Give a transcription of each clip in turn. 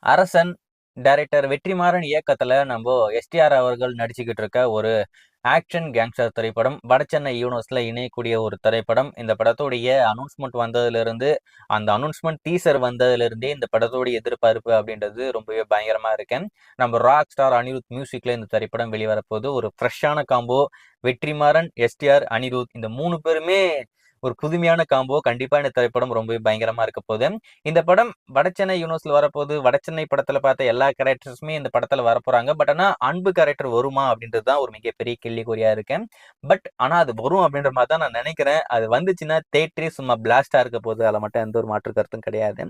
அரசன் டைரக்டர் வெற்றிமாறன் இயக்கத்துல நம்ம எஸ்டிஆர் அவர்கள் நடிச்சுக்கிட்டு இருக்க ஒரு ஆக்ஷன் கேங்ஸ்டர் திரைப்படம். வடசென்னை யூனிவர்ஸ்ல இணையக்கூடிய ஒரு திரைப்படம். இந்த படத்துடைய அனௌன்ஸ்மெண்ட் வந்ததுல இருந்து, அந்த அனௌன்ஸ்மெண்ட் டீசர் வந்ததுல இருந்தே இந்த படத்துடைய எதிர்பார்ப்பு அப்படின்றது ரொம்பவே பயங்கரமா இருக்கு. நம்ம ராக் ஸ்டார் அனிருத் மியூசிக்ல இந்த திரைப்படம் வெளிவரப்போகுது. ஒரு ஃப்ரெஷ்ஷான காம்போ. வெற்றிமாறன், எஸ்டிஆர், அனிருத் இந்த 3 பேருமே ஒரு புதுமையான காம்போ. கண்டிப்பா இந்த திரைப்படம் ரொம்பவே பயங்கரமா இருக்க போகுது. இந்த படம் வடசென்னை யூனிவர்ஸ்ல வரப்போகுது. வடசென்னை படத்துல பார்த்த எல்லா கேரக்டர்ஸுமே இந்த படத்துல வரப்போறாங்க. பட் ஆனா அன்பு கேரக்டர் வருமா அப்படின்றது தான் ஒரு மிகப்பெரிய கேள்விக்குறியா இருக்கு. பட் ஆனா அது வரும் அப்படின்ற மாதிரி தான் நான் நினைக்கிறேன். அது வந்துச்சுன்னா தேட்டரே சும்மா பிளாஸ்டா இருக்க போகுது. அதில் மட்டும் எந்த ஒரு மாற்று கருத்தும் கிடையாது.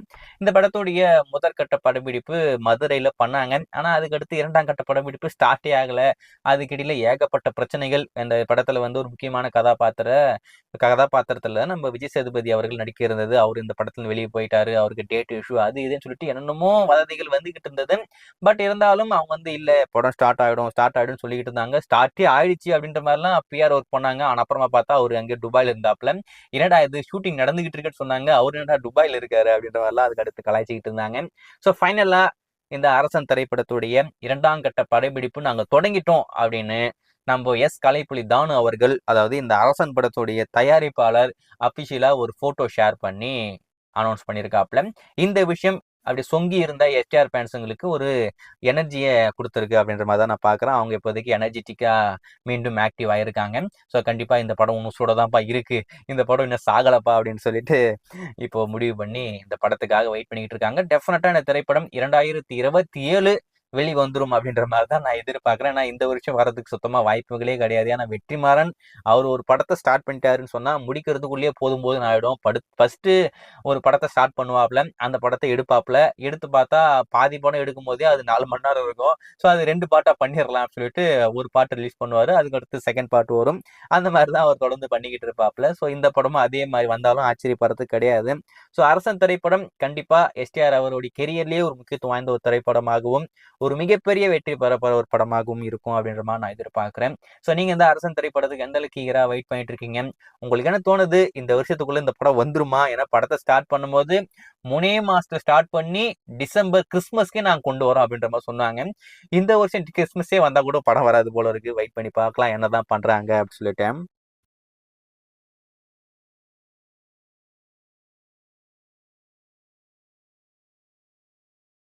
இந்த படத்துடைய முதற்கட்ட படப்பிடிப்பு மதுரையில பண்ணாங்க. ஆனா அதுக்கடுத்து 2ஆம் கட்ட படப்பிடிப்பு ஸ்டார்ட்டே ஆகல. அதுக்கிடையில ஏகப்பட்ட பிரச்சனைகள். இந்த படத்துல வந்து ஒரு முக்கியமான கதாபாத்திரத்துல நம்ம விஜய் சேதுபதி அவர்கள் நடிக்க இருந்தது. அவர் இந்த படத்துல வெளியே போயிட்டாரு, அவருக்கு டேட் இஷ்யூ அது இதுன்னு சொல்லிட்டு என்னென்னமோ வதந்திகள் வந்துகிட்டு இருந்தது. பட் இருந்தாலும் அவங்க வந்து இல்ல படம் ஸ்டார்ட் ஆயிடும் சொல்லிட்டு இருந்தாங்க. ஸ்டார்ட்டே ஆயிடுச்சு அப்படின்ற மாதிரிலாம் பிஆர் ஒர்க் பண்ணாங்க. ஆனா அப்புறமா பார்த்தா அவர் அங்கே துபாயில இருந்தாப்ல. என்னடா இது ஷூட்டிங் நடந்துகிட்டு இருக்குன்னு சொன்னாங்க, அவர் என்னடா துபாயில இருக்காரு அப்படின்ற மாதிரிலாம் அதுக்கு அடுத்து கலாய்ச்சிக்கிட்டு இருந்தாங்க. ஸோ ஃபைனலா இந்த அரசன் திரைப்படத்துடைய 2ஆம் கட்ட படப்பிடிப்பு நாங்க தொடங்கிட்டோம் அப்படின்னு நம்ம கலைப்புலி தானு அவர்கள், அதாவது இந்த அரசன் படத்துடைய தயாரிப்பாளர் அபிஷியலா ஒரு போட்டோ ஷேர் பண்ணி அனௌன்ஸ் பண்ணியிருக்காப்ல. இந்த விஷயம் அப்படி சொங்கி இருந்த எஸ்டிஆர் ஃபேன்ஸுங்களுக்கு ஒரு எனர்ஜியை கொடுத்துருக்கு அப்படின்ற மாதிரி தான் நான் பார்க்குறேன். அவங்க இப்போதைக்கு எனர்ஜெட்டிக்கா மீண்டும் ஆக்டிவ் ஆயிருக்காங்க. ஸோ கண்டிப்பா இந்த படம் இன்னும் சூடதான்ப்பா இருக்கு, இந்த படம் இன்னும் சாகலப்பா அப்படின்னு சொல்லிட்டு இப்போ முடிவு பண்ணி இந்த படத்துக்காக வெயிட் பண்ணிட்டு இருக்காங்க. டெஃபினட்டா இந்த திரைப்படம் 2027 வெளி வந்துரும் அப்படின்ற மாதிரி தான் நான் எதிர்பார்க்கிறேன். ஏன்னா இந்த வருஷம் வரதுக்கு சுத்தமா வாய்ப்புகளே கிடையாது. ஏன்னா வெற்றிமாறன் அவர் ஒரு படத்தை ஸ்டார்ட் பண்ணிட்டாருன்னு சொன்னா முடிக்கிறதுக்குள்ளேயே போதும் ஆயிடும். ஃபர்ஸ்ட் ஒரு படத்தை ஸ்டார்ட் பண்ணுவாப்ல, அந்த படத்தை எடுப்பாப்ல, எடுத்து பார்த்தா பாதி படம் எடுக்கும் போதே அது 4 மணி நேரம் இருக்கும். ஸோ அது 2 பார்ட்டா பண்ணிடலாம் சொல்லிட்டு ஒரு பார்ட் ரிலீஸ் பண்ணுவாரு, அதுக்கடுத்து செகண்ட் பார்ட் வரும். அந்த மாதிரி தான் அவர் தொடர்ந்து பண்ணிக்கிட்டு இருப்பாப்ல. ஸோ இந்த படமும் அதே மாதிரி வந்தாலும் ஆச்சரியப்படுறது கிடையாது. ஸோ அரசன் திரைப்படம் கண்டிப்பா எஸ்டிஆர் அவருடைய கெரியர்லயே ஒரு முக்கியத்துவம் வாய்ந்த ஒரு திரைப்படமாகவும் ஒரு மிகப்பெரிய வெற்றி பெறப்போற ஒரு படமாகவும் இருக்கும் அப்படின்ற மாதிரி நான் எதிர்பார்க்கிறேன். ஸோ நீங்க இந்த அரசன் திரைப்படத்துக்கு எந்த அளவுக்கு ஈகரா வெயிட் பண்ணிட்டு இருக்கீங்க? உங்களுக்கு என்ன தோணுது, இந்த வருஷத்துக்குள்ள இந்த படம் வந்துருமா? ஏன்னா படத்தை ஸ்டார்ட் பண்ணும்போது 3 மாசத்துல ஸ்டார்ட் பண்ணி டிசம்பர் கிறிஸ்மஸ்க்கே நாங்க கொண்டு வரோம் அப்படின்ற மாதிரி சொன்னாங்க. இந்த வருஷம் கிறிஸ்மஸே வந்தா கூட படம் வராது போல இருக்கு. வெயிட் பண்ணி பார்க்கலாம் என்னதான் பண்றாங்க அப்படின்னு சொல்லிட்டேன்.